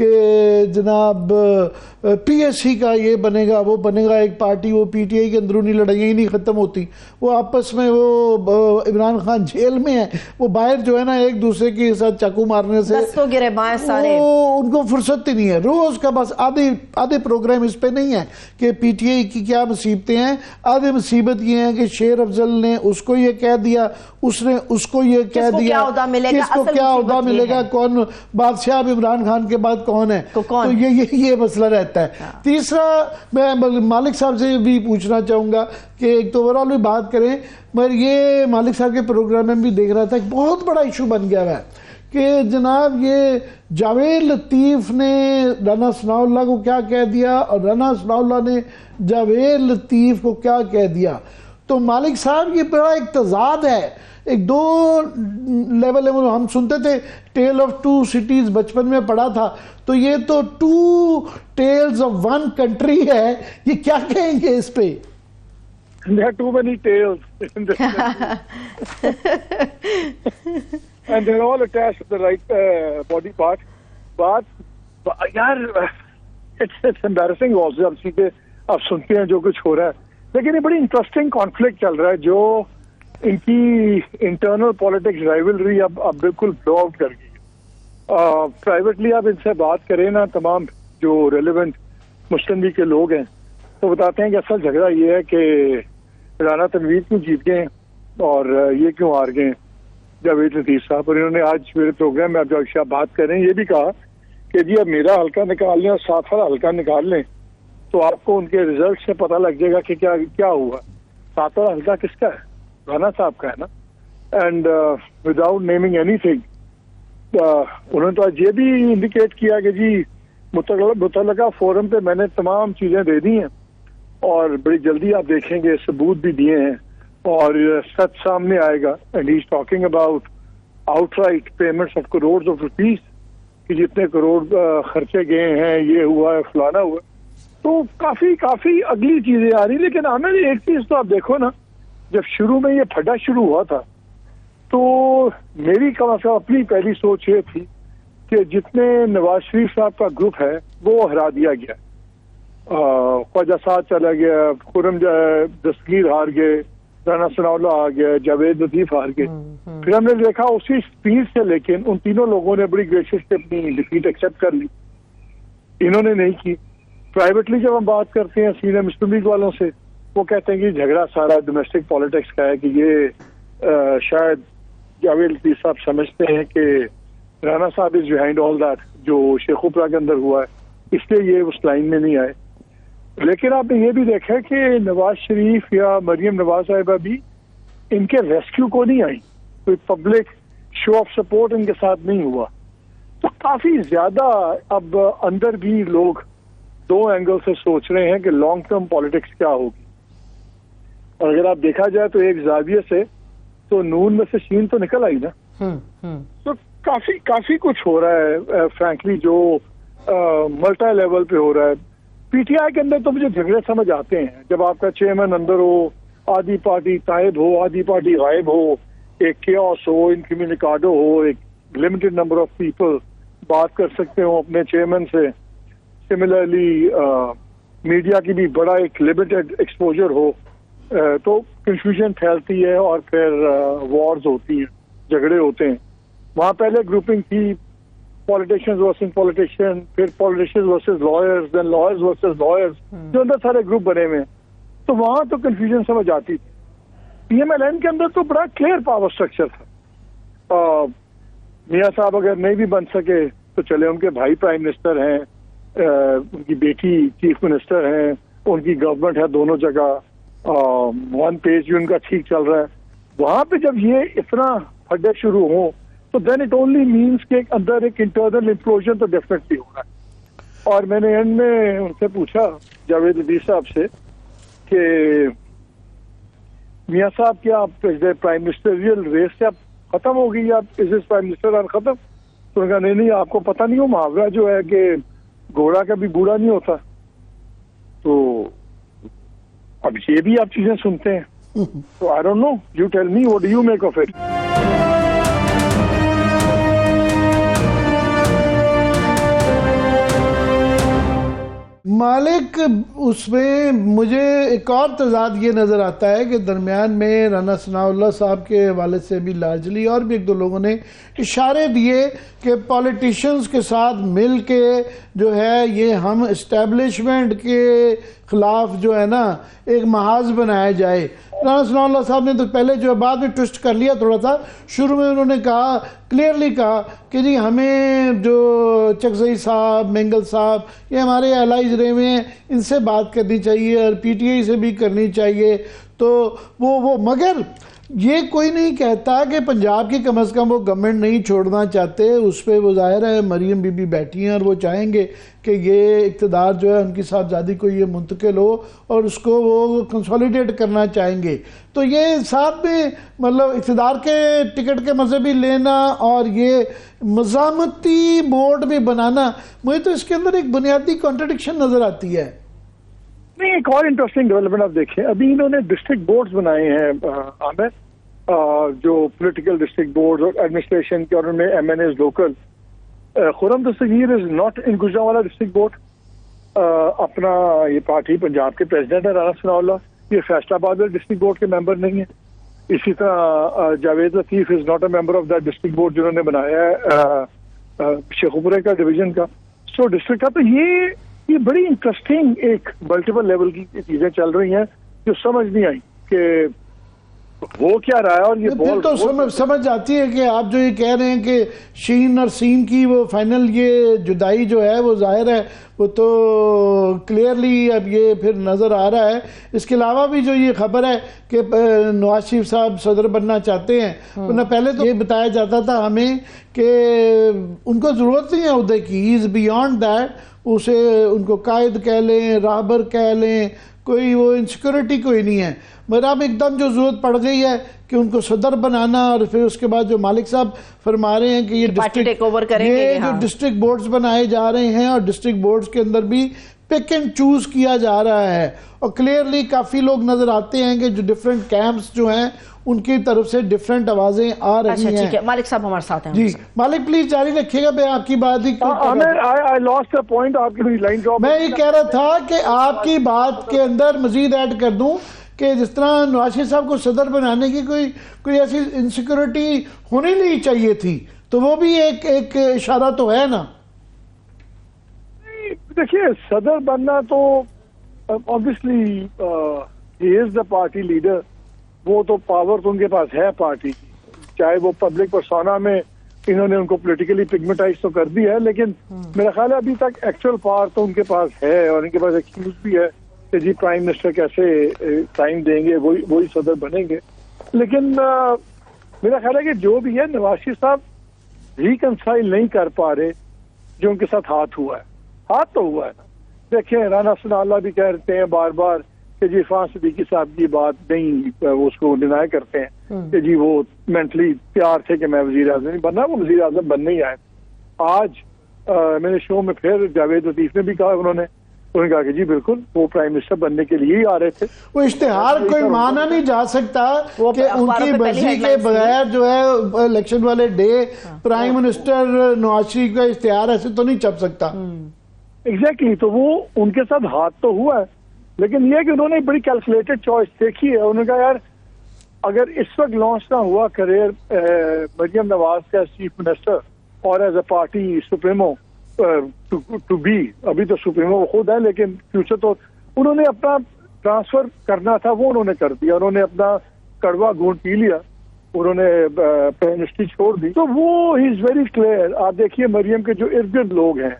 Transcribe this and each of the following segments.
کہ جناب P S C کا یہ بنے گا وہ بنے گا، ایک پارٹی وہ پی ٹی آئی کی اندرونی لڑائیاں ہی نہیں ختم ہوتی، وہ آپس میں وہ عمران خان جیل میں ہے، وہ باہر جو ہے نا ایک دوسرے کے ساتھ چاقو مارنے سے دستوں گرے بائیں سارے، وہ ان کو فرصت ہی نہیں ہے، روز کا بس آدھے پروگرام اس پہ نہیں ہے کہ پی ٹی آئی کی کیا مصیبتیں ہیں، آدھے مصیبت یہ ہیں کہ شیر افضل نے اس کو یہ کہہ دیا، اس نے اس کو یہ کہہ دیا، کس کو کیا عہدہ ملے گا، کون بادشاہ اب عمران خان کے بعد کون ہے، تو یہ مسئلہ رہتا ہے۔ تیسرا میں مالک صاحب سے بھی پوچھنا چاہوں گا کہ ایک تو اوورال بھی بات کریں، مگر یہ مالک صاحب کے پروگرام میں بھی دیکھ رہا تھا کہ بہت بڑا ایشو بن گیا ہے کہ جناب یہ جاوید لطیف نے رانا ثناء اللہ کو کیا کہہ دیا اور رانا ثناء اللہ نے جاوید لطیف کو کیا کہہ دیا۔ تو مالک صاحب یہ بڑا ایک تضاد ہے، ایک دو لیول ہے، ہم سنتے تھے ٹیل آف ٹو سٹیز بچپن میں پڑھا تھا، تو یہ تو two tales of one country ہے، یہ کیا کہیں گے اس پہ؟ There are too many tales in this and they're all attached to the right body part. But yaar, it's embarrassing also. اب سیدھے آپ سنتے ہیں جو کچھ ہو رہا ہے، لیکن یہ بڑی انٹرسٹنگ کانفلکٹ چل رہا ہے جو ان کی انٹرنل پالیٹکس رائیولری اب بالکل بلو آؤٹ کر گئی۔ پرائیویٹلی آپ ان سے بات کریں نا، تمام جو ریلیونٹ مسلم لیگ کے لوگ ہیں تو بتاتے ہیں کہ اصل جھگڑا یہ ہے کہ رانا تنویر کیوں جیت گئے اور یہ کیوں ہار گئے جاوید لطیف صاحب۔ اور انہوں نے آج میرے پروگرام میں آپ بات کر رہے ہیں یہ بھی کہا کہ جی اب میرا حلقہ نکال لیں اور ساتھ والا حلقہ نکال لیں تو آپ کو ان کے ریزلٹ سے پتہ لگ جائے گا کہ کیا ہوا۔ ساتھ والا حلقہ کس کا ہے؟ رانا صاحب کا ہے نا۔ And without naming any thing انہوں نے تو آج یہ بھی انڈیکیٹ کیا کہ جی متعلقہ فورم پہ میں نے تمام چیزیں دے دی ہیں اور بڑی جلدی آپ دیکھیں گے ثبوت بھی دیے ہیں اور سچ سامنے آئے گا۔ And he is talking about outright payments of crores of rupees کہ جتنے کروڑ خرچے گئے ہیں، یہ ہوا ہے، فلانا ہوا۔ تو کافی اگلی چیزیں آ رہی، لیکن ہمیں ایک چیز تو آپ دیکھو نا، جب شروع میں یہ پھڈا شروع ہوا تھا تو میری کم از کم اپنی پہلی سوچ یہ تھی کہ جتنے نواز شریف صاحب کا گروپ ہے وہ ہرا دیا گیا، خواجہ سعد چلا گیا، خرم دستگیر ہار گئے، رانا ثناء اللہ آ گیا، جاوید لطیف ہار گئے۔ پھر ہم نے دیکھا اسی اسپیڈ سے لیکن ان تینوں لوگوں نے بڑی گریسیس سے اپنی ڈیفیٹ ایکسیپٹ کر لی، انہوں نے نہیں کی۔ پرائیویٹلی جب ہم بات کرتے ہیں سینئر مسلم لیگ والوں سے، وہ کہتے ہیں کہ جھگڑا سارا ڈومیسٹک پالیٹکس کا ہے، کہ یہ شاید جاوید لطیف صاحب سمجھتے ہیں کہ رانا صاحب از بیہائنڈ آل دیٹ جو شیخ اوپرا کے اندر ہوا ہے، اس لیے یہ اس لائن میں نہیں آئے۔ لیکن آپ نے یہ بھی دیکھا کہ نواز شریف یا مریم نواز صاحبہ بھی ان کے ریسکیو کو نہیں آئی، کوئی پبلک شو آف سپورٹ ان کے ساتھ نہیں ہوا۔ تو کافی زیادہ اب اندر بھی لوگ دو اینگل سے سوچ رہے ہیں کہ لانگ ٹرم پالیٹکس کیا ہوگی۔ اور اگر آپ دیکھا جائے تو ایک زاویے سے تو نون میں سے شین تو نکل آئی نا، تو کافی کچھ ہو رہا ہے فرینکلی جو ملٹا لیول پہ ہو رہا ہے۔ پی ٹی آئی کے اندر تو مجھے جھگڑے سمجھ آتے ہیں، جب آپ کا چیئرمین اندر ہو، آدھی پارٹی تائب ہو، آدھی پارٹی غائب ہو، ایک کیوس ہو، انکمیونیکاڈو ہو، ایک لمیٹڈ نمبر آف پیپل بات کر سکتے ہو اپنے چیئرمین سے، سملرلی میڈیا کی بھی بڑا ایک لمیٹڈ ایکسپوجر ہو، تو کنفیوژن پھیلتی ہے اور پھر وارز ہوتی ہیں، جھگڑے ہوتے ہیں۔ وہاں پہلے گروپنگ تھی پولیٹیشینز ورسز پولیٹیشین، پھر پولیٹیشینز ورسز لائرز، دین لائرز ورسز لائرز، جو اندر سارے گروپ بنے ہوئے ہیں، تو وہاں تو کنفیوژن سمجھ آتی تھی۔ پی ایم ایل این کے اندر تو بڑا کلیئر پاور اسٹرکچر تھا، میاں صاحب اگر نہیں بھی بن سکے تو چلے، ان کے بھائی پرائم منسٹر ہیں، ان کی بیٹی چیف منسٹر ہیں، ان کی گورنمنٹ ہے دونوں جگہ، ون پیج بھی ان کا ٹھیک چل رہا ہے۔ وہاں پہ جب یہ اتنا پھڈے شروع ہوں تو دین اٹ اونلی مینس کہ اندر ایک انٹرنل امپلوژن تو ڈیفینیٹلی ہو رہا ہے۔ اور میں نے اینڈ میں ان سے پوچھا جاوید لطیف صاحب سے کہ میاں صاحب کیا آپ پرائم منسٹریل ریس سے آپ ختم ہو گئی، آپ از پرائم منسٹر اور ختم؟ تو انہوں نے کہا نہیں آپ کو پتہ نہیں ہو محاورہ جو ہے کہ گھوڑا کبھی بوڑھا نہیں ہوتا۔ تو اب یہ بھی آپ چیزیں سنتے ہیں، تو I don't know, you tell me what do you make of it. مالک اس میں مجھے ایک اور تضاد یہ نظر آتا ہے کہ درمیان میں رانا ثناء اللہ صاحب کے والد سے بھی لارجلی اور بھی ایک دو لوگوں نے اشارے دیے کہ پولیٹیشنز کے ساتھ مل کے جو ہے یہ ہم اسٹیبلشمنٹ کے خلاف جو ہے نا ایک محاذ بنایا جائے. رانا ثناء اللہ صاحب نے تو پہلے جو بعد میں ٹوسٹ کر لیا تھوڑا سا. شروع میں انہوں نے کہا کلیئرلی کہا کہ جی ہمیں جو چکزئی صاحب مینگل صاحب یہ ہمارے الائز رہے ہوئے ہیں ان سے بات کرنی چاہیے اور پی ٹی آئی سے بھی کرنی چاہیے. تو وہ مگر یہ کوئی نہیں کہتا کہ پنجاب کی کم از کم وہ گورنمنٹ نہیں چھوڑنا چاہتے. اس پہ وہ ظاہر ہے مریم بی بی بیٹھی ہیں اور وہ چاہیں گے کہ یہ اقتدار جو ہے ان کی صاحبزادی کو یہ منتقل ہو اور اس کو وہ کنسولیڈیٹ کرنا چاہیں گے. تو یہ ساتھ میں مطلب اقتدار کے ٹکٹ کے مزے بھی لینا اور یہ مزاحمتی موڈ بھی بنانا, مجھے تو اس کے اندر ایک بنیادی کانٹرڈکشن نظر آتی ہے. نہیں, ایک اور انٹرسٹنگ ڈیولپمنٹ آپ دیکھیں, ابھی انہوں نے ڈسٹرکٹ بورڈز بنائے ہیں عامر, جو پولیٹیکل ڈسٹرکٹ بورڈز اور ایڈمنسٹریشن کے, اور ان میں M N As local. Khurram Dastgir is not in Gujranwala district board. اپنا یہ پارٹی پنجاب کے پریزیڈنٹ ہے رانا ثناء اللہ, یہ فیصل آباد ڈسٹرکٹ بورڈ کے ممبر نہیں ہیں. اسی طرح Javed Latif is not a member of that district board جنہوں نے بنایا ہے شیخوپورے کا ڈویژن کا. سو ڈسٹرکٹ کا تو یہ بڑی انٹرسٹنگ ایک ملٹیپل لیول کی چیزیں چل رہی ہیں جو سمجھ نہیں آئی کہ وہ کیا رہا ہے. اور یہ پھر تو سمجھ آتی ہے کہ آپ جو یہ کہہ رہے ہیں کہ شین اور سین کی وہ فائنل یہ جدائی جو ہے وہ ظاہر ہے وہ تو کلیئرلی اب یہ پھر نظر آ رہا ہے. اس کے علاوہ بھی جو یہ خبر ہے کہ نواز شریف صاحب صدر بننا چاہتے ہیں, ورنہ پہلے تو یہ بتایا جاتا تھا ہمیں کہ ان کو ضرورت نہیں ہے عہدے کی, ہی از بیانڈ دیٹ. اسے ان کو قائد کہہ لیں, راہبر کہہ لیں, کوئی وہ انسیکیورٹی کوئی نہیں ہے. مگر اب ایک دم جو ضرورت پڑ گئی ہے کہ ان کو صدر بنانا, اور پھر اس کے بعد جو مالک صاحب فرما رہے ہیں کہ یہ جو ڈسٹرکٹ بورڈز بنائے جا رہے ہیں اور ڈسٹرکٹ بورڈز کے اندر بھی پک اینڈ چوز کیا جا رہا ہے, اور کلیئرلی کافی لوگ نظر آتے ہیں کہ جو ڈیفرنٹ کیمپس جو ہیں ان کی طرف سے ڈیفرنٹ آوازیں آ رہی ہیں. ٹھیک ہے, مالک صاحب ہمارے ساتھ ہیں. جی مالک پلیز جاری رکھیے گا. میں آپ کی بات ہی میں یہ کہہ رہا تھا کہ آپ کی بات کے اندر مزید ایڈ کر دوں کہ جس طرح نواز شریف صاحب کو صدر بنانے کی کوئی ایسی انسیکیورٹی ہونی نہیں چاہیے تھی, تو وہ بھی ایک اشارہ تو ہے نا. دیکھیے صدر بننا تو obviously he is the party leader, وہ تو پاور تو ان کے پاس ہے پارٹی کی, چاہے وہ پبلک پرسونا میں انہوں نے ان کو پولیٹیکلی پگمیٹائز تو کر دی ہے, لیکن میرا خیال ہے ابھی تک ایکچوئل پاور تو ان کے پاس ہے, اور ان کے پاس ایکسکیوز بھی ہے کہ جی پرائم منسٹر کیسے ٹائم دیں گے, وہی صدر بنیں گے. لیکن میرا خیال ہے کہ جو بھی ہے نواز شریف صاحب ریکنسائل نہیں کر پا رہے جو ان کے ساتھ ہاتھ ہوا ہے. ہاتھ تو ہوا ہے نا. دیکھیں رانا ثناء اللہ بھی کہتے ہیں بار بار کہ جی عرفان صدیقی صاحب کی بات نہیں, وہ اس کو ڈینائی کرتے ہیں کہ جی وہ مینٹلی تیار تھے کہ میں وزیر اعظم نہیں بننا, وہ وزیر اعظم بننے ہی آئے. آج میں نے شو میں پھر جاوید لطیف نے بھی کہا, انہوں نے کہا کہ جی بالکل وہ پرائم منسٹر بننے کے لیے ہی آ رہے تھے. وہ اشتہار کوئی مانا نہیں جا سکتا کہ ان کی مرضی کے بغیر جو ہے الیکشن والے day prime minister Nawaz Sharif کا اشتہار ایسے تو نہیں چھپ سکتا. ایگزیکٹلی, تو وہ ان کے ساتھ ہاتھ تو ہوا ہے, لیکن یہ کہ انہوں نے بڑی کیلکولیٹڈ چوائس دیکھی ہے. انہوں نے کہا یار اگر اس وقت لانچ نہ ہوا کریئر مریم نواز کا چیف منسٹر اور as a party supremo to be, ابھی تو سپریمو خود ہے لیکن فیوچر تو انہوں نے اپنا ٹرانسفر کرنا تھا, وہ انہوں نے کر دیا. انہوں نے اپنا کڑوا گھونٹ پی لیا, انہوں نے پرائم منسٹری چھوڑ دی. تو وہ ہی از ویری کلیئر. آپ دیکھیے مریم کے جو ارد گرد لوگ ہیں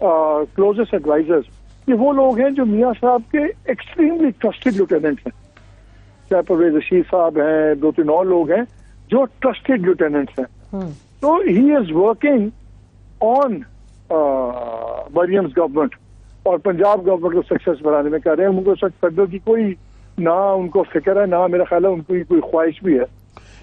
کلوزسٹ ایڈوائزرز, یہ وہ لوگ ہیں جو میاں صاحب کے ایکسٹریملی ٹرسٹڈ لیوٹیننٹس ہیں. چاہے پرویز رشید صاحب ہیں, 2-3 اور لوگ ہیں جو ٹرسٹڈ لیوٹیننٹس ہیں. تو ہی از ورکنگ آن مریمز گورنمنٹ اور پنجاب گورنمنٹ کو سکسیس بنانے میں کر رہے ہیں. ان کو سچ فیڈر کی کوئی نہ ان کو فکر ہے, نہ میرا خیال ہے ان کو کوئی خواہش بھی ہے.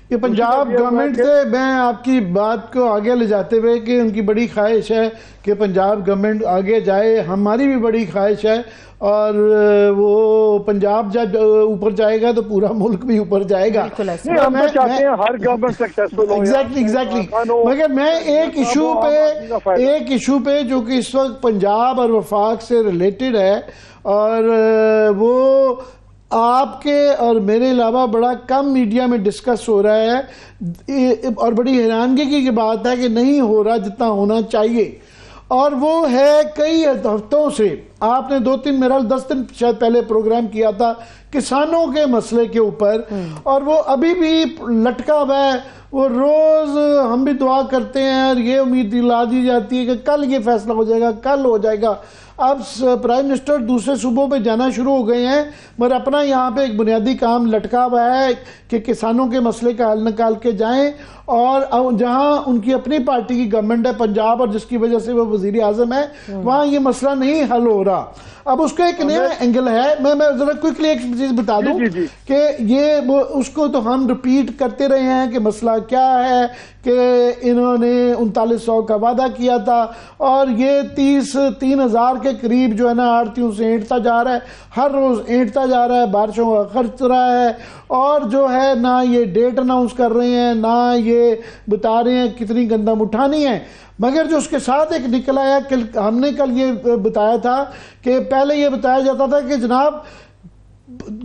کہ پنجاب گورنمنٹ سے میں آپ کی بات کو آگے لے جاتے ہوئے کہ ان کی بڑی خواہش ہے کہ پنجاب گورنمنٹ آگے جائے، ہماری بھی بڑی خواہش ہے، اور وہ پنجاب جب اوپر جائے گا تو پورا ملک بھی اوپر جائے گا. ہم تو چاہتے ہیں ہر گورنمنٹ سکسیسفل ہو. ایگزیکٹلی مگر میں ایک ایشو پہ جو کہ اس وقت پنجاب اور وفاق سے ریلیٹڈ ہے، اور وہ آپ کے اور میرے علاوہ بڑا کم میڈیا میں ڈسکس ہو رہا ہے، اور بڑی حیرانگی کی بات ہے کہ نہیں ہو رہا جتنا ہونا چاہیے، اور وہ ہے کئی ہفتوں سے آپ نے 2-3 میرا 10 دن شاید پہلے پروگرام کیا تھا کسانوں کے مسئلے کے اوپر، اور وہ ابھی بھی لٹکا ہوا ہے. وہ روز ہم بھی دعا کرتے ہیں اور یہ امید دلا دی جاتی ہے کہ کل یہ فیصلہ ہو جائے گا، کل ہو جائے گا. اب پرائم منسٹر دوسرے صوبوں پہ جانا شروع ہو گئے ہیں، مگر اپنا یہاں پہ ایک بنیادی کام لٹکا ہوا ہے کہ کسانوں کے مسئلے کا حل نکال کے جائیں، اور جہاں ان کی اپنی پارٹی کی گورنمنٹ ہے پنجاب، اور جس کی وجہ سے وہ وزیر اعظم ہے، وہاں یہ مسئلہ نہیں حل ہو رہا. اب اس کا ایک نیا اینگل ہے. میں ذرا کوئکلی ایک چیز بتا دوں کہ یہ اس کو تو ہم ریپیٹ کرتے رہے ہیں کہ مسئلہ کیا ہے، کہ انہوں نے 3900 کا وعدہ کیا تھا، اور یہ 3,000 کے قریب جو ہے نا آڑتیوں سے اینٹتا جا رہا ہے، ہر روز اینٹتا جا رہا ہے، بارشوں کا خرچ رہا ہے، اور جو ہے نہ یہ ڈیٹ اناؤنس کر رہے ہیں، نہ یہ بتا رہے ہیں کتنی گندم اٹھانی ہے. مگر جو اس کے ساتھ ایک نکل آیا، ہم نے کل یہ بتایا تھا کہ پہلے یہ بتایا جاتا تھا کہ جناب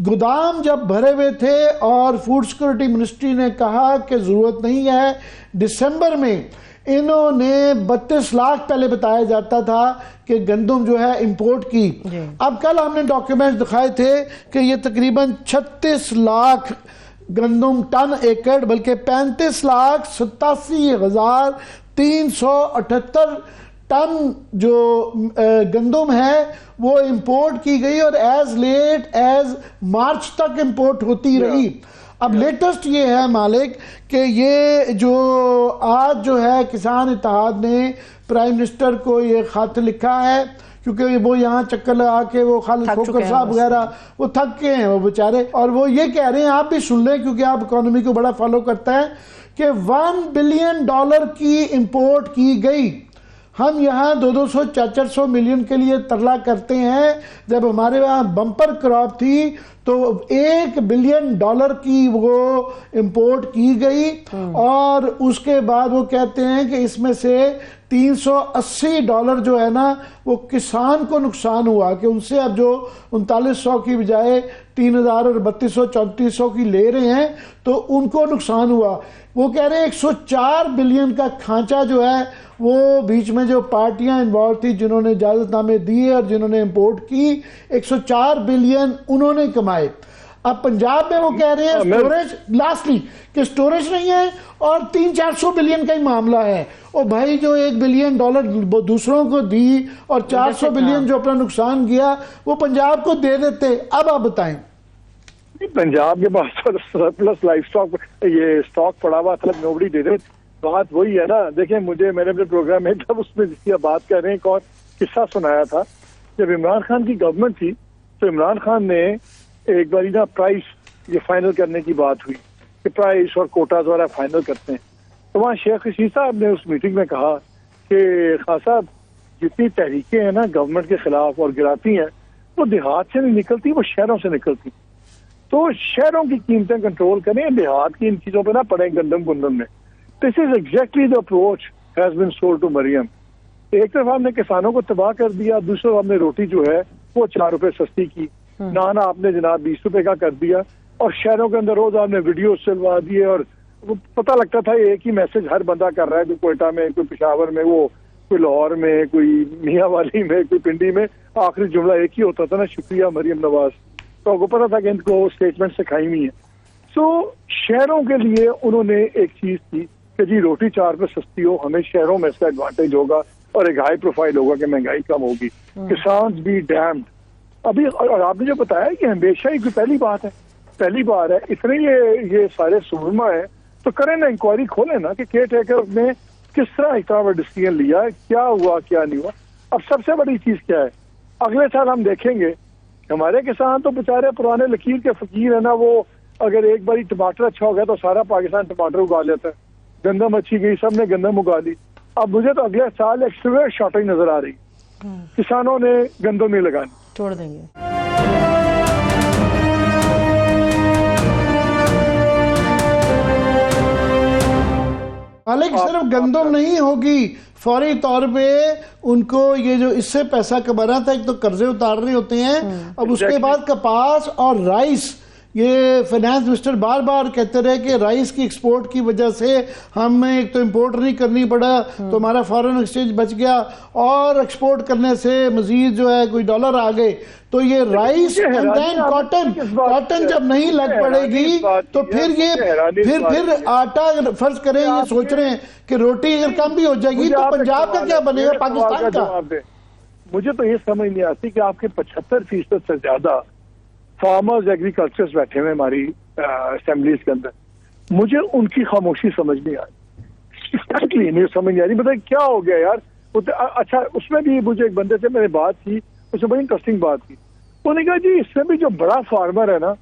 گودام جب بھرے ہوئے تھے اور فوڈ سیکورٹی منسٹری نے کہا کہ ضرورت نہیں ہے، دسمبر میں انہوں نے 32 لاکھ پہلے بتایا جاتا تھا کہ گندم جو ہے امپورٹ کی. اب کل ہم نے ڈاکیومنٹ دکھائے تھے کہ یہ تقریباً 36 لاکھ گندم ٹن ایکڑ، بلکہ 35,87,378 ٹن جو گندم ہے وہ امپورٹ کی گئی، اور ایز لیٹ ایز مارچ تک امپورٹ ہوتی رہی. اب لیٹسٹ یہ ہے مالک کہ یہ جو آج جو ہے کسان اتحاد نے پرائم منسٹر کو یہ خط لکھا ہے، کیونکہ وہ یہاں چکر لگا کے وہ خالد کھوکھر صاحب وغیرہ وہ تھک کے ہیں وہ بیچارے، اور وہ یہ کہہ رہے ہیں، آپ بھی سن لیں کیونکہ آپ اکانومی کو بڑا فالو کرتا ہے، کہ $1 بلین کی امپورٹ کی گئی. ہم یہاں 200-400 ملین کے لیے ترلا کرتے ہیں، جب ہمارے وہاں بمپر کراپ تھی تو $1 بلین کی وہ امپورٹ کی گئی، اور اس کے بعد وہ کہتے ہیں کہ اس میں سے $380 جو ہے نا وہ کسان کو نقصان ہوا، کہ ان سے اب جو 3900 کی بجائے 3000 اور 3200-3400 کی لے رہے ہیں تو ان کو نقصان ہوا. وہ کہہ رہے ہیں 104 بلین کا کھانچا جو ہے وہ بیچ میں جو پارٹیاں انوالو تھی جنہوں نے اجازت نامے دیے اور جنہوں نے امپورٹ کی، 104 بلین انہوں نے کمائے. اب پنجاب میں وہ کہہ رہے ہیں سٹوریج لاسٹلی کہ سٹوریج نہیں ہے، اور 300-400 بلین کا ہی معاملہ ہے. اور بھائی جو $1 بلین دوسروں کو دی اور 400 بلین جو اپنا نقصان گیا وہ پنجاب کو دے دیتے. اب آپ بتائیں. پنجاب کے پاس سرپلس لائف سٹاک، یہ سٹاک پڑا ہوا تھا، نوبڑی دے دے. بات وہی ہے نا. دیکھیں میں نے اپنے پروگرام میں جب اس میں جس کی بات کر رہے ہیں، ایک اور قصہ سنایا تھا. جب عمران خان کی گورنمنٹ تھی تو عمران خان نے ایک باری نا پرائس یہ فائنل کرنے کی بات ہوئی کہ پرائس اور کوٹاز وغیرہ فائنل کرتے ہیں، تو وہاں شیخ رشید صاحب نے اس میٹنگ میں کہا کہ خان صاحب جتنی تحریکیں ہیں نا گورنمنٹ کے خلاف اور گراتی ہیں وہ دیہات سے نہیں نکلتی، وہ شہروں سے نکلتی. تو شہروں کی قیمتیں کنٹرول کریں، دیہات کی ان چیزوں پہ نہ پڑیں گندم میں. This is exactly the approach has been sold to Maryam. ایک طرف ہم نے کسانوں کو تباہ کر دیا، دوسری طرف ہم نے روٹی جو ہے وہ 4 روپے سستی کی، نانا آپ نے جناب 20 روپے کا کر دیا، اور شہروں کے اندر روز آپ نے ویڈیو چلوا دیے، اور وہ پتہ لگتا تھا ایک ہی میسج ہر بندہ کر رہا ہے، کوئی کوئٹہ میں، کوئی پشاور میں، وہ کوئی لاہور میں، کوئی میاں والی میں، کوئی پنڈی میں، آخری جملہ ایک ہی ہوتا تھا نا، شکریہ مریم نواز. تو کو پتا تھا کہ ان کو اسٹیٹمنٹ سکھائی ہوئی ہیں. سو شہروں کے لیے انہوں نے ایک چیز کی کہ جی روٹی 4 روپے سستی ہو، ہمیں شہروں میں اس کا ایڈوانٹیج ہوگا اور ایک ہائی پروفائل ہوگا کہ مہنگائی کم ہوگی. کسان بی ڈیمڈ. ابھی اور آپ نے جو بتایا کہ ہمیشہ ہی پہلی بات ہے، پہلی بار ہے، اتنے یہ سارے سرما ہے تو کریں نا، انکوائری کھولیں نا کہ کیئر ٹیکر نے کس طرح اتنا ڈیسیژن لیا، کیا ہوا کیا نہیں ہوا. اب سب سے بڑی چیز کیا ہے، اگلے سال ہم دیکھیں گے ہمارے کسان تو بیچارے پرانے لکیر کے فقیر ہیں نا، وہ اگر ایک باری ٹماٹر اچھا ہو گیا تو سارا پاکستان ٹماٹر اگا لیتا ہے. گندم اچھی گئی, سب نے گندم اگا لی. اب مجھے تو اگلے سال ایک سیویئر شارٹیج نظر آ رہی, کسانوں نے گندم نہیں لگانی, چھوڑ دیں گے. مالک صرف گندم نہیں ہوگی, فوری طور پہ ان کو یہ جو اس سے پیسہ کمانا تھا, ایک تو قرضے اتارنے ہوتے ہیں, اب اس کے بعد کپاس اور رائس. یہ فائنانس منسٹر بار بار کہتے رہے کہ رائس کی ایکسپورٹ کی وجہ سے ہمیں ایک تو امپورٹ نہیں کرنی پڑا تو ہمارا فارن ایکسچینج بچ گیا, اور ایکسپورٹ کرنے سے مزید جو ہے کوئی ڈالر آ گئے. تو یہ رائس اینڈ دین کاٹن جب نہیں لگ پڑے گی تو پھر یہ پھر آٹا فرض کریں, یہ سوچ رہے ہیں کہ روٹی اگر کم بھی ہو جائے گی تو پنجاب کا کیا بنے گا, پاکستان کا. مجھے تو یہ سمجھ نہیں آتی کہ آپ کے 75% سے زیادہ فارمرز ایگریکلچرز بیٹھے ہوئے ہماری اسمبلیز کے اندر, مجھے ان کی خاموشی سمجھ نہیں آئی, نہیں سمجھ نہیں آ رہی. بتائیے کیا ہو گیا یار. اچھا اس میں بھی مجھے ایک بندے سے میں نے بات کی, اس میں بڑی انٹرسٹنگ بات کی. انہوں نے کہا جی اس میں بھی جو بڑا فارمر ہے نا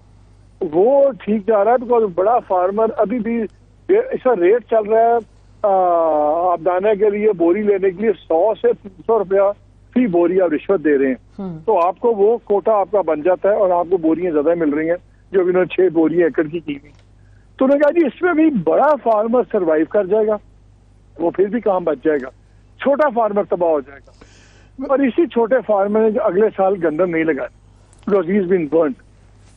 وہ ٹھیک جا رہا ہے, بیکاز بڑا فارمر ابھی بھی اس کا ریٹ چل رہا ہے آپ دانے کے لیے بوری لینے کے لیے 100 سے 300 روپیہ فی بوری آپ رشوت دے رہے ہیں, تو آپ کو وہ کوٹا آپ کا بن جاتا ہے اور آپ کو بوریاں زیادہ مل رہی ہیں جو ابھی انہوں نے 6 بوریاں ایکڑ کی ہوئی. تو انہوں نے کہا جی اس میں بھی بڑا فارمر سروائیو کر جائے گا, وہ پھر بھی کام بچ جائے گا, چھوٹا فارمر تباہ ہو جائے گا. اور اسی چھوٹے فارمر نے جو اگلے سال گندم نہیں لگائی because he is been brand.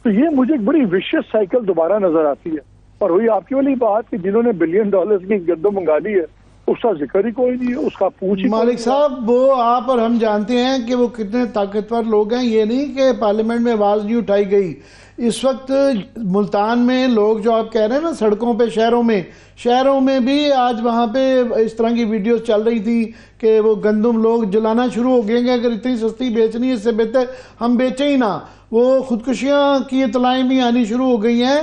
تو یہ مجھے ایک بڑی وشیس سائیکل دوبارہ نظر آتی ہے. اور وہی آپ کی والی بات کہ جنہوں نے $1 بلین کی گندم منگا لی ہے اس کا ذکر ہی کوئی نہیں ہے, اس کا پوچھ ہی. مالک صاحب وہ آپ اور ہم جانتے ہیں کہ وہ کتنے طاقتور لوگ ہیں. یہ نہیں کہ پارلیمنٹ میں آواز نہیں اٹھائی گئی. اس وقت ملتان میں لوگ جو آپ کہہ رہے ہیں نا سڑکوں پہ, شہروں میں بھی آج وہاں پہ اس طرح کی ویڈیوز چل رہی تھی کہ وہ گندم لوگ جلانا شروع ہو گئے. اگر اتنی سستی بیچنی ہے اس سے بہتر ہم بیچیں ہی نہ. وہ خودکشیاں کی اطلاعیں بھی آنی شروع ہو گئی ہیں.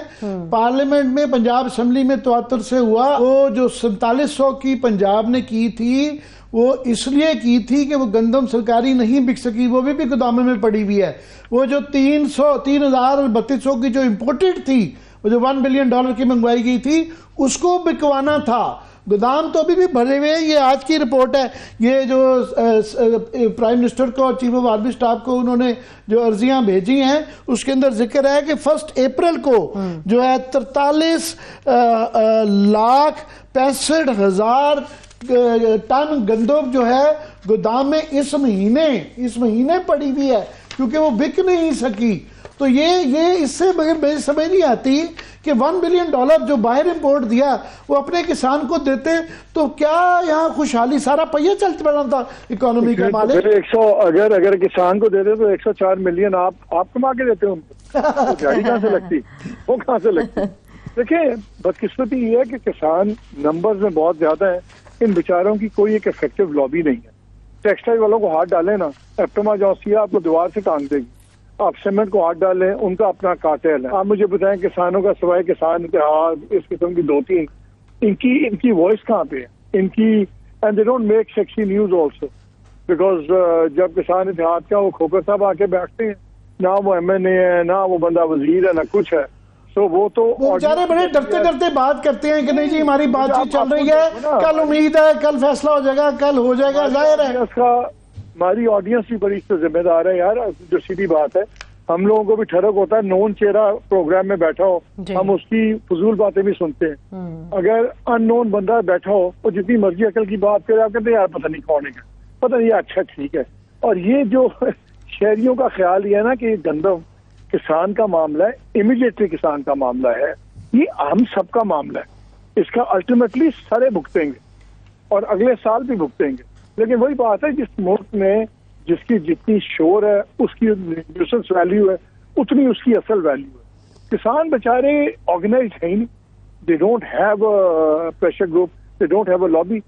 پارلیمنٹ میں پنجاب اسمبلی میں تواتر سے ہوا, وہ جو 4700 کی پنجاب نے کی تھی وہ اس لیے کی تھی کہ وہ گندم سرکاری نہیں بک سکی, وہ بھی گوداموں میں پڑی ہوئی ہے. وہ جو 3032 کی جو امپورٹڈ تھی, وہ جو $1 بلین کی منگوائی گئی تھی, اس کو بکوانا تھا. گودام تو ابھی بھی بھرے ہوئے ہیں. یہ آج کی رپورٹ ہے, یہ جو پرائم منسٹر کو اور چیف آف آرمی سٹاف کو انہوں نے جو عرضیاں بھیجی ہیں اس کے اندر ذکر ہے کہ 1 اپریل کو جو ہے 43,65,000 ٹن گندم جو ہے گودام میں اس مہینے پڑی ہوئی ہے کیونکہ وہ بک نہیں سکی. تو یہ اس سے مجھے سمجھ نہیں آتی کہ $1 بلین جو باہر امپورٹ دیا وہ اپنے کسان کو دیتے تو کیا یہاں خوشحالی سارا پہیہ چلتے پڑا تھا اکانومی کا. مالک اگر کسان کو دیتے تو 104 ملین آپ کما کے دیتے ان کو, گاڑی کہاں سے لگتی, وہ کہاں سے لگتی. دیکھیں بدقسمتی یہ ہے کہ کسان نمبرز میں بہت زیادہ ہیں, ان بیچاروں کی کوئی ایک افیکٹو لابی نہیں ہے. ٹیکسٹائل والوں کو ہاتھ ڈالیں نا, ایپٹما جوسیا آپ کو دیوار سے ٹانگ دے گی. آپ سیمنٹ کو ہاتھ ڈالیں, ان کا اپنا کارٹیل ہے. آپ مجھے بتائیں کسانوں کا سوائے کسان اتحاد اس قسم کی 2-3 ان کی وائس کہاں پہ ہے ان کی. And they don't make sexy news also because جب کسان اتحاد کا وہ کھوکر صاحب آ کے بیٹھتے ہیں, نہ وہ MNA ہے, نہ وہ بندہ وزیر ہے, نہ کچھ ہے. تو وہ تو بیچارے بڑے ڈرتے بات کرتے ہیں کہ نہیں جی ہماری بات چیت چل رہی ہے, کل امید ہے, کل فیصلہ ہو جائے گا, کل ہو جائے گا. ظاہر ہے اس کا ہماری آڈینس بھی بڑی اس سے ذمہ دار ہے یار. جو سیدھی بات ہے, ہم لوگوں کو بھی ٹھڑک ہوتا ہے نون چہرہ پروگرام میں بیٹھا ہو, ہم اس کی فضول باتیں بھی سنتے ہیں. اگر ان نون بندہ بیٹھا ہو وہ جتنی مرضی عقل کی بات کرے, آپ کہتے ہیں یار پتہ نہیں کون ہے, پتہ نہیں, اچھا ٹھیک ہے. اور یہ جو شہریوں کا خیال یہ ہے نا کہ گندم کسان کا معاملہ ہے, امیڈیٹلی کسان کا معاملہ ہے, یہ ہم سب کا معاملہ ہے. اس کا الٹیمیٹلی سارے بھگتیں گے اور اگلے سال بھی بھگتیں گے. لیکن وہی بات ہے جس ملک میں جس کی جتنی شور ہے اس کی نیوسنس ویلیو ہے اتنی اس کی اصل ویلیو ہے. کسان بیچارے آرگنائزڈ ہیں ہی نہیں. They don't have a pressure group, they don't have a lobby,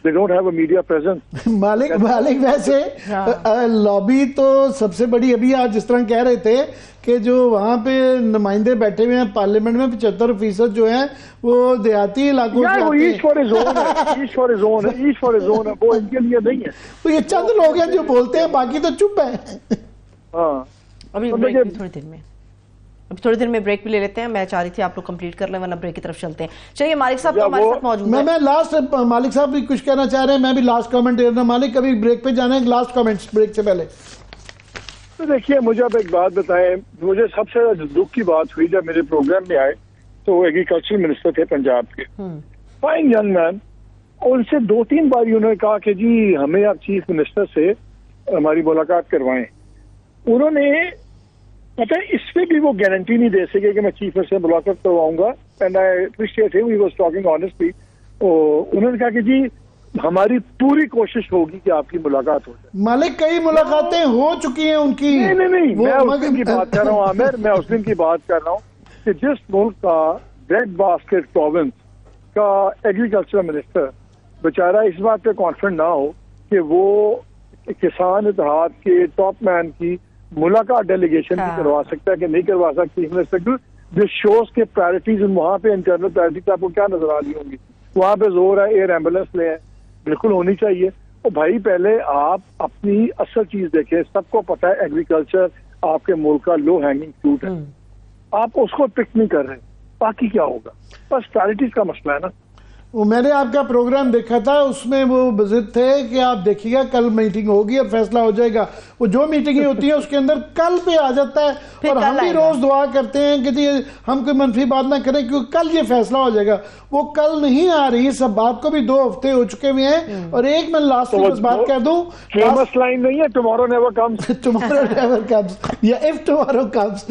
they don't have a media presence. مالک ویسے لابی تو سب سے بڑی, ابھی آپ جس طرح کہہ رہے تھے کہ جو وہاں پہ نمائندے بیٹھے ہوئے ہیں پارلیمنٹ میں 75% جو ہیں وہ دیہاتی علاقوں سے وہ ایچ فار اے زون ہے, ایچ فار اے زون ہے, وہ ان کے لیے نہیں ہے. تو یہ چند لوگ ہیں جو بولتے ہیں, باقی تو چپ ہے. ہاں ابھی تھوڑی دیر میں اب تھوڑی دیر میں بریک بھی لے لیتے ہیں. میں چاہ رہی تھی آپ لوگ کمپلیٹ کر لیں ورنہ بریک کی طرف چلتے ہیں. چلیے مالک صاحب تو ہمارے ساتھ موجود ہیں. میں لاسٹ مالک صاحب بھی کچھ کہنا چاہ رہے ہیں, میں بھی لاسٹ کامنٹ دے رہا. مالک ابھی بریک پہ جانا ہے, لاسٹ کامنٹس بریک سے پہلے. تو دیکھیے مجھے آپ ایک بات بتائیں, مجھے سب سے دکھ کی بات ہوئی جب میرے پروگرام میں آئے تو وہ ایگریکلچر منسٹر تھے پنجاب کے, فائن ینگ مین, اور ان سے 2-3 بار انہوں نے کہا کہ جی ہمیں آپ چیف منسٹر سے ہماری ملاقات کروائیں. انہوں نے پتہ ہے اس پہ بھی وہ گارنٹی نہیں دے سکے کہ میں چیف منسٹر سے ملاقات کرواؤں گا. اینڈ آئی اپریشیٹ ہم, ہی واز ٹاکنگ آنیسٹلی. انہوں نے کہا کہ جی ہماری پوری کوشش ہوگی کہ آپ کی ملاقات ہو جائے. مالک کئی ملاقاتیں ہو چکی ہیں ان کی. نہیں, میں اس دن کی بات کر رہا ہوں عامر, میں اس دن کی بات کر رہا ہوں کہ جس ملک کا بریڈ باسکٹ پروونس کا ایگریکلچر منسٹر بیچارہ اس بات پہ کانفیڈنٹ نہ ہو کہ وہ کسان اتحاد کے ٹاپ مین کی ملاقات ڈیلیگیشن بھی کروا سکتا ہے کہ نہیں کروا سکتا. جس شوز کے پرائرٹیز وہاں پہ انٹرنل پرائرٹیز آپ کو کیا نظر آ رہی ہوں گی. وہاں پہ زور ہے ایئر ایمبولینس لے, بالکل ہونی چاہیے. اور بھائی پہلے آپ اپنی اصل چیز دیکھیں. سب کو پتا ہے ایگریکلچر آپ کے ملک کا لو ہینگنگ فروٹ ہے, آپ اس کو پک نہیں کر رہے, باقی کیا ہوگا. بس پرائرٹیز کا مسئلہ ہے نا. میں نے آپ کا پروگرام دیکھا تھا, اس میں وہ ضد تھے کہ آپ دیکھیے گا کل میٹنگ ہوگی اور فیصلہ ہو جائے گا. وہ جو میٹنگیں ہوتی ہیں اس کے اندر کل پہ آ جاتا ہے, اور ہم بھی روز دعا کرتے ہیں کہ جی ہم کوئی منفی بات نہ کریں کیونکہ کل یہ فیصلہ ہو جائے گا. وہ کل نہیں آ رہی. سب بات کو بھی 2 ہفتے ہو چکے ہوئے ہیں. اور ایک میں لاسٹ میں بات کہہ دوں, فیمس لائن نہیں ہے tomorrow never comes, tomorrow never comes یا اف ٹمارو کمز.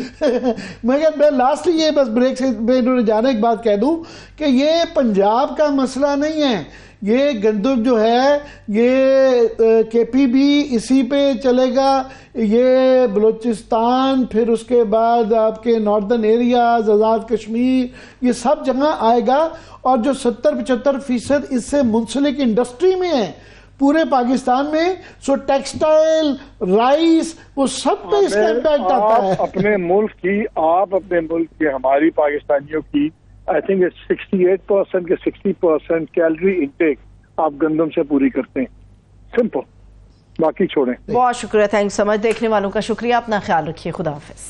مگر میں لاسٹ یہ بس بریک سے انہوں نے جانا ایک بات کہہ دوں کہ یہ پنجاب کا مسئلہ نہیں ہے. یہ گندم جو ہے یہ کے پی بھی اسی پہ چلے گا, یہ بلوچستان, پھر اس کے بعد آپ کے ناردرن ایریاز, آزاد کشمیر, یہ سب جگہ آئے گا. اور جو 70-75% اس سے منسلک انڈسٹری میں ہے پورے پاکستان میں, سو ٹیکسٹائل, رائس, وہ سب پہ اس کا امپیکٹ آتا ہے. اپنے ملک کی, آپ اپنے ملک کی, ہماری پاکستانیوں کی آئی تھنک 68% کے 60% کیلری انٹیک آپ گندم سے پوری کرتے ہیں. سمپل, باقی چھوڑیں. بہت شکریہ, تھینک سو مچ. دیکھنے والوں کا شکریہ, اپنا خیال رکھیے, خدا حافظ.